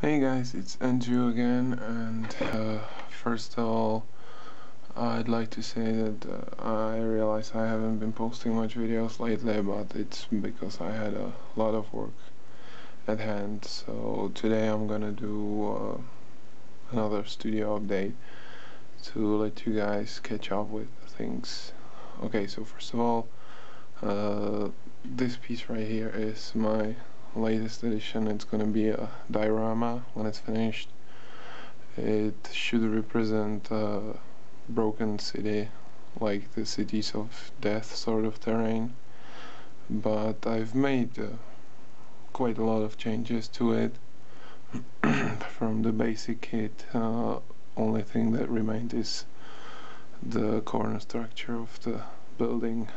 Hey guys, it's Andrew again, and first of all, I'd like to say that I realize I haven't been posting much videos lately, but it's because I had a lot of work at hand. So today I'm gonna do another studio update to let you guys catch up with things. Okay, so first of all, this piece right here is my latest edition. It's gonna be a diorama when it's finished. It should represent a broken city, like the cities of death sort of terrain, but I've made quite a lot of changes to it from the basic kit. Only thing that remained is the corner structure of the building.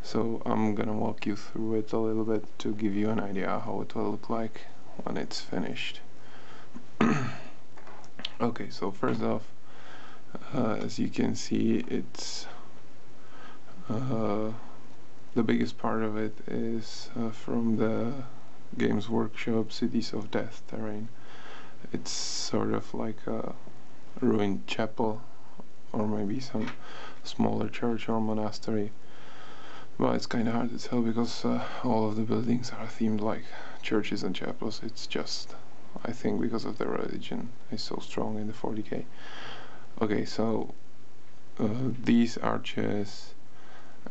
So I'm gonna walk you through it a little bit to give you an idea how it will look like when it's finished. Okay, so first off, as you can see, it's the biggest part of it is from the Games Workshop Cities of Death terrain. It's sort of like a ruined chapel, or maybe some smaller church or monastery. Well, it's kind of hard to tell because all of the buildings are themed like churches and chapels. It's just, I think, because of the religion is so strong in the 40k. Okay, so these arches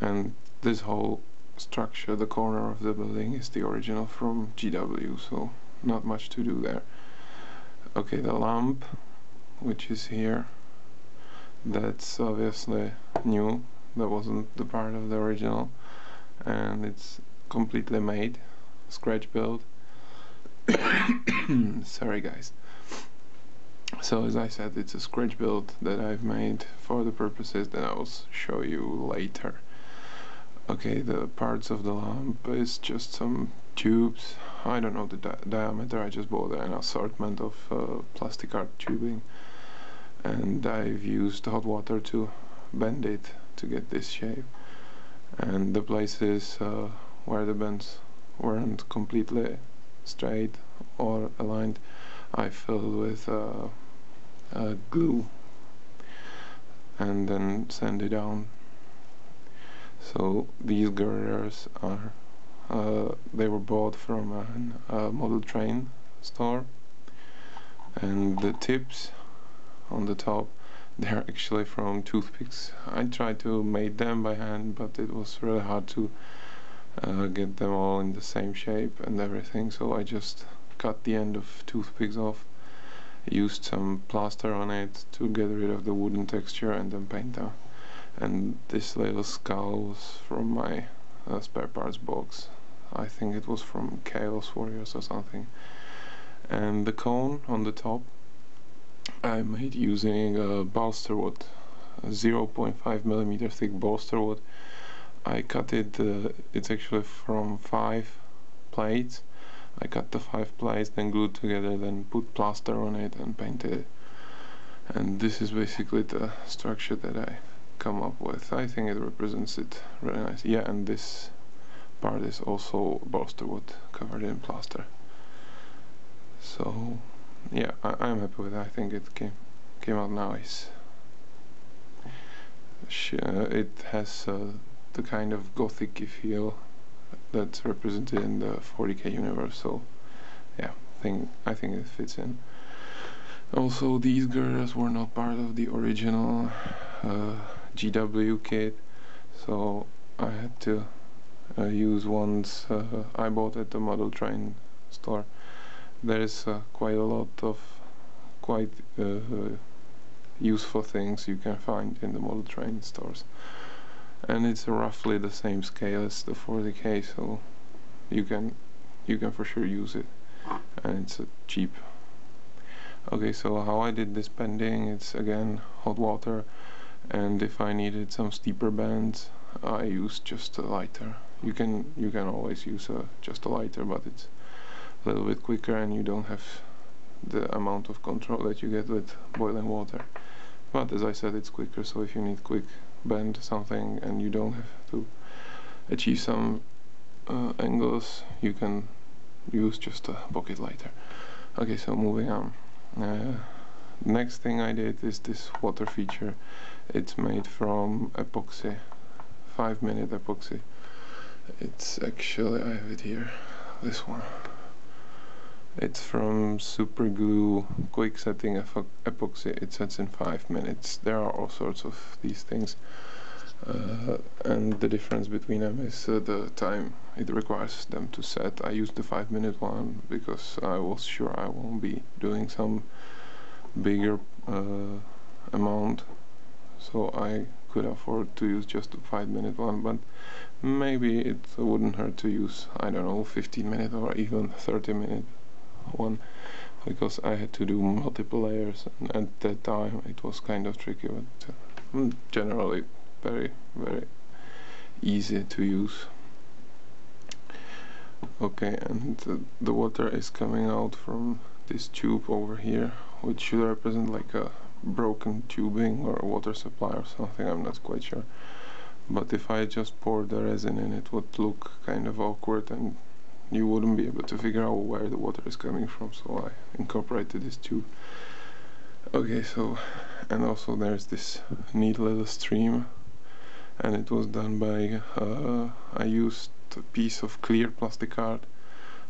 and this whole structure, the corner of the building, is the original from GW, so not much to do there. Okay, the lamp, which is here, that's obviously new. That wasn't the part of the original, and it's completely made, scratch build. Sorry guys. So as I said, it's a scratch build that I've made for the purposes that I'll show you later. Okay, the parts of the lamp is just some tubes. I don't know the diameter, I just bought an assortment of plastic art tubing, and I've used hot water to bend it to get this shape, and the places where the bends weren't completely straight or aligned, I filled with glue and then sand it down. So these girders are they were bought from a model train store, and the tips on the top, they're actually from toothpicks. I tried to make them by hand, but it was really hard to get them all in the same shape and everything, so I just cut the end of toothpicks off, used some plaster on it to get rid of the wooden texture, and then paint them. And this little skull was from my spare parts box. I think it was from Chaos Warriors or something. And the cone on the top I made using bolster wood, 0.5mm thick bolster wood. I cut it, it's actually from 5 plates. I cut the 5 plates, then glued together, then put plaster on it and painted it. And this is basically the structure that I come up with. I think it represents it really nice. Yeah, and this part is also bolster wood covered in plaster. So yeah, I'm happy with it. I think it came out nice. It has the kind of gothic feel that's represented in the 40k universe, so yeah, I think it fits in. Also, these girders were not part of the original GW kit, so I had to use ones I bought at the model train store. There is quite a lot of quite useful things you can find in the model train stores, and it's roughly the same scale as the 40k, so you can for sure use it, and it's cheap. Okay, so how I did this bending, it's again hot water, and if I needed some steeper bends, I used just a lighter. You can always use just a lighter, but it's a little bit quicker and you don't have the amount of control that you get with boiling water. But as I said, it's quicker, so if you need quick bend something and you don't have to achieve some angles, you can use just a bucket lighter. Okay, so moving on. Next thing I did is this water feature. It's made from epoxy, 5-minute epoxy. It's actually, I have it here, this one. It's from Super Glue quick setting epoxy. It sets in 5 minutes. There are all sorts of these things, and the difference between them is the time it requires them to set. I used the 5-minute one because I was sure I won't be doing some bigger amount, so I could afford to use just the 5-minute one, but maybe it wouldn't hurt to use, I don't know, 15-minute or even 30-minute one, because I had to do multiple layers, and at that time it was kind of tricky, but generally very easy to use. Okay, and the water is coming out from this tube over here, which should represent like a broken tubing or a water supply or something, I'm not quite sure. But if I just poured the resin in, it would look kind of awkward and you wouldn't be able to figure out where the water is coming from, so I incorporated this tube. Okay, so, and also there's this neat little stream, and it was done by, I used a piece of clear plastic card,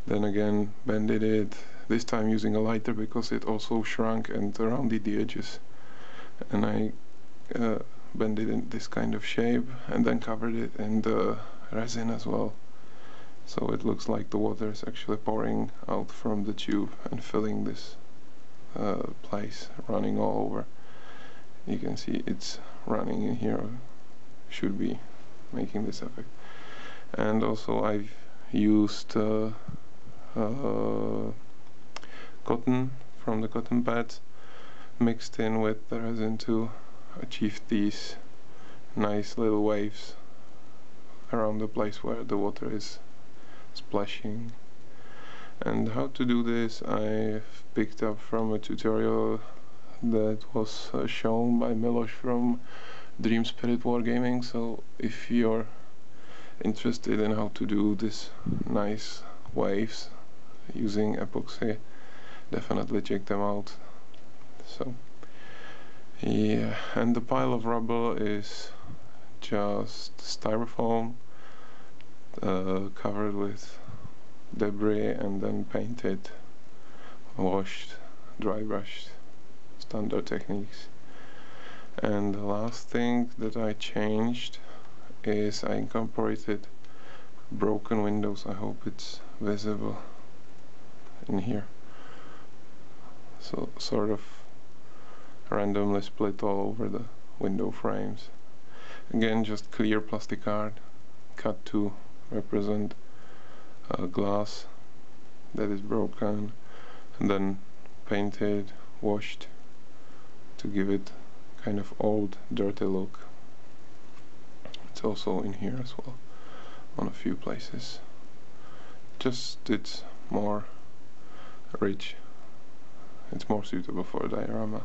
then again bended it, this time using a lighter because it also shrunk and rounded the edges, and I bended it in this kind of shape and then covered it in the resin as well. So it looks like the water is actually pouring out from the tube and filling this place, running all over. You can see it's running in here, should be making this effect. And also I've used cotton from the cotton pads mixed in with the resin to achieve these nice little waves around the place where the water is splashing. And how to do this I picked up from a tutorial that was shown by Miloš from Dream Spirit Wargaming, so if you're interested in how to do this nice waves using epoxy, definitely check them out. So yeah, and the pile of rubble is just styrofoam covered with debris and then painted, washed, dry brushed, standard techniques. And the last thing that I changed is I incorporated broken windows. I hope it's visible in here. So sort of randomly split all over the window frames. Again, just clear plastic card cut to represent glass that is broken, and then painted, washed to give it kind of old, dirty look. It's also in here as well on a few places. Just it's more rich, it's more suitable for a diorama.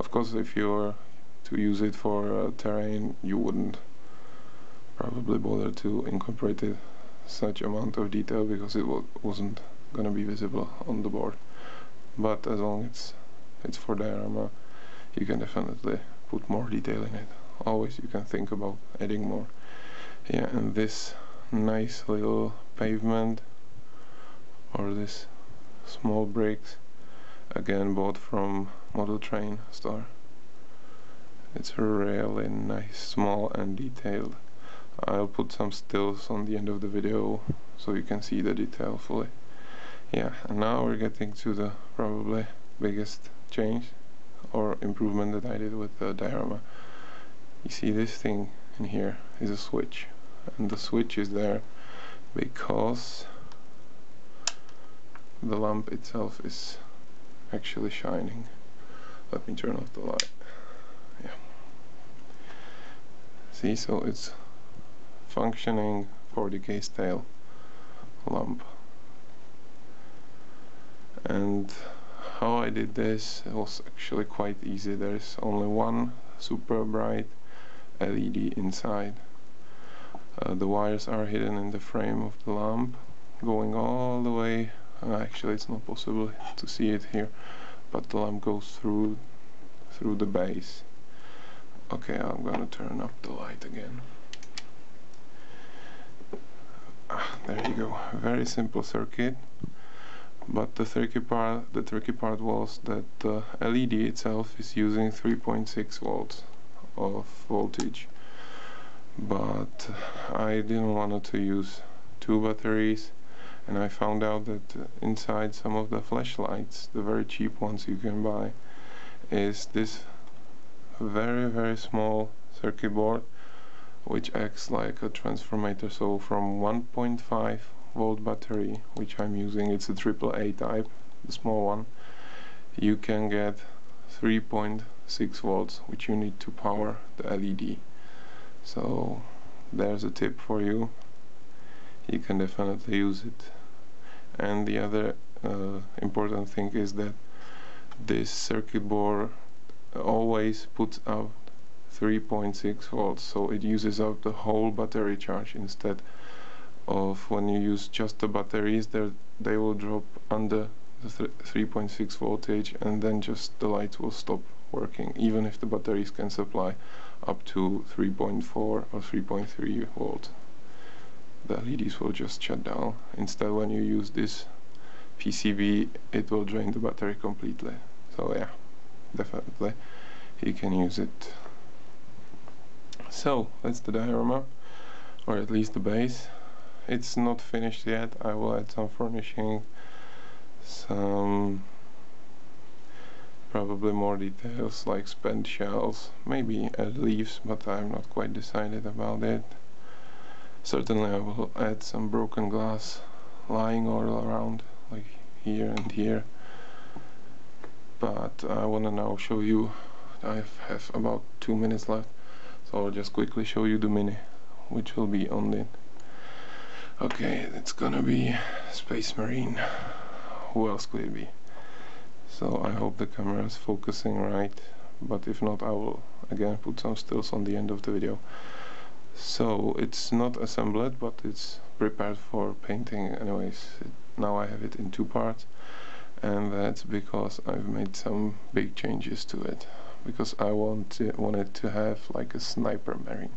Of course, if you were to use it for terrain, you wouldn't probably bother to incorporate it such amount of detail because it wasn't gonna be visible on the board. But as long as it's for diorama, you can definitely put more detail in it. Always you can think about adding more. Yeah, and this nice little pavement, or this small bricks, again bought from Model Train store. It's really nice, small and detailed. I'll put some stills on the end of the video so you can see the detail fully. Yeah, and now we're getting to the probably biggest change or improvement that I did with the diorama. You see this thing in here is a switch, and the switch is there because the lamp itself is actually shining. Let me turn off the light. Yeah. See, so it's functioning 40K style lamp. And how I did this, it was actually quite easy. There's only one super bright LED inside. The wires are hidden in the frame of the lamp, going all the way Actually, it's not possible to see it here, but the lamp goes through the base. Okay, I'm gonna turn up the light again. There you go. Very simple circuit. But the tricky part was that the LED itself is using 3.6 volts of voltage. But I didn't want to use two batteries, and I found out that inside some of the flashlights, the very cheap ones you can buy, is this very small circuit board which acts like a transformator. So from 1.5 volt battery, which I'm using, it's a AAA type, the small one, you can get 3.6 volts, which you need to power the LED. So there's a tip for you. You can definitely use it. And the other important thing is that this circuit board always puts out 3.6 volts, so it uses up the whole battery charge, instead of when you use just the batteries, they will drop under the 3.6 voltage, and then just the lights will stop working, even if the batteries can supply up to 3.4 or 3.3 volt. The LEDs will just shut down. Instead, when you use this PCB, it will drain the battery completely. So yeah, definitely you can use it. So that's the diorama, or at least the base. It's not finished yet. I will add some furnishing, some probably more details like spent shells, maybe add leaves, but I'm not quite decided about it. Certainly I will add some broken glass lying all around, like here and here. But I want to now show you, I have about 2 minutes left, so I'll just quickly show you the Mini, which will be on it. Okay, it's gonna be Space Marine. Who else could it be? So I hope the camera is focusing right, but if not, I will again put some stills on the end of the video. So it's not assembled, but it's prepared for painting anyways. Now I have it in 2 parts, and that's because I've made some big changes to it, because I wanted to have like a sniper marine,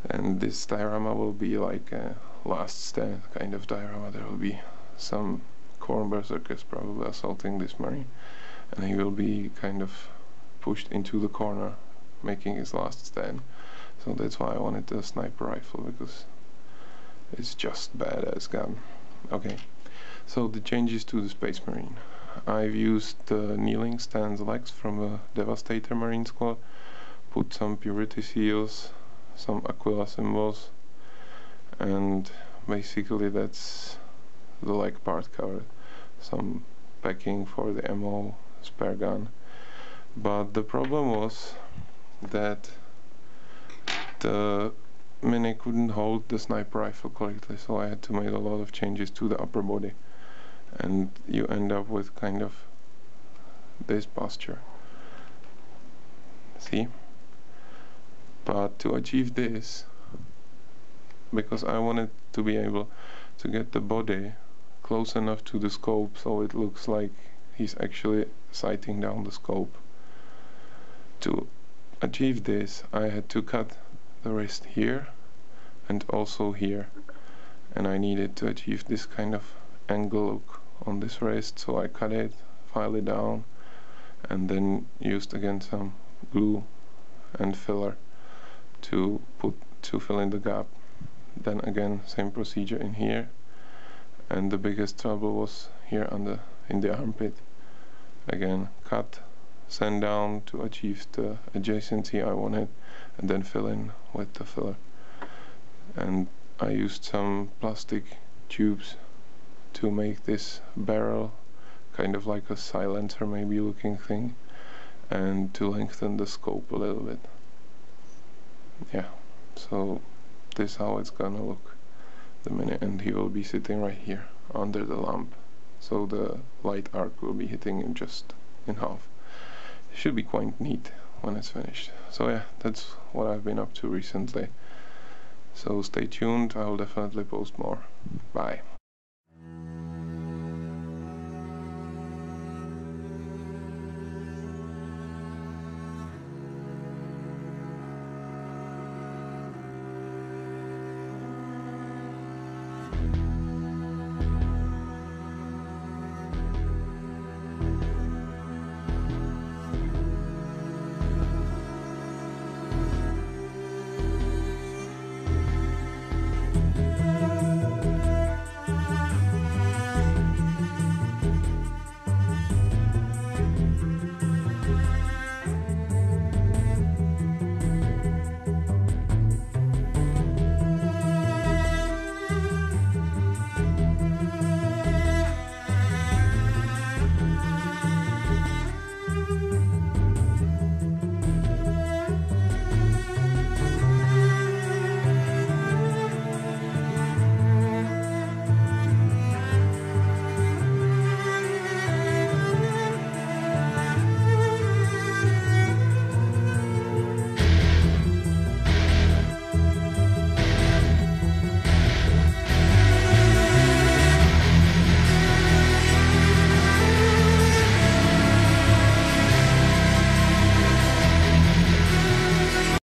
and this diorama will be like a last stand kind of diorama. There will be some Khorne berserkers probably assaulting this marine, and he will be kind of pushed into the corner, making his last stand. So that's why I wanted a sniper rifle, because it's just badass gun. Okay, so the changes to the Space Marine. I've used the kneeling stance legs from a Devastator Marine squad, put some purity seals, some Aquila symbols, and basically that's the leg part covered. Some packing for the ammo, spare gun. But the problem was that the Mini couldn't hold the sniper rifle correctly, so I had to make a lot of changes to the upper body, and you end up with kind of this posture. See? But to achieve this, because I wanted to be able to get the body close enough to the scope so it looks like he's actually sighting down the scope. To achieve this, I had to cut the wrist here and also here, and I needed to achieve this kind of angle look on this wrist, so I cut it, filed it down, and then used again some glue and filler to fill in the gap. Then again same procedure in here, and the biggest trouble was here in the armpit. Again, cut, sand down to achieve the adjacency I wanted, and then fill in with the filler. And I used some plastic tubes to make this barrel kind of like a silencer maybe looking thing, and to lengthen the scope a little bit. Yeah, so this is how it's gonna look the Mini, and he will be sitting right here under the lamp, so the light arc will be hitting him just in half. It should be quite neat when it's finished. So yeah, that's what I've been up to recently, so stay tuned, I will definitely post more. Bye.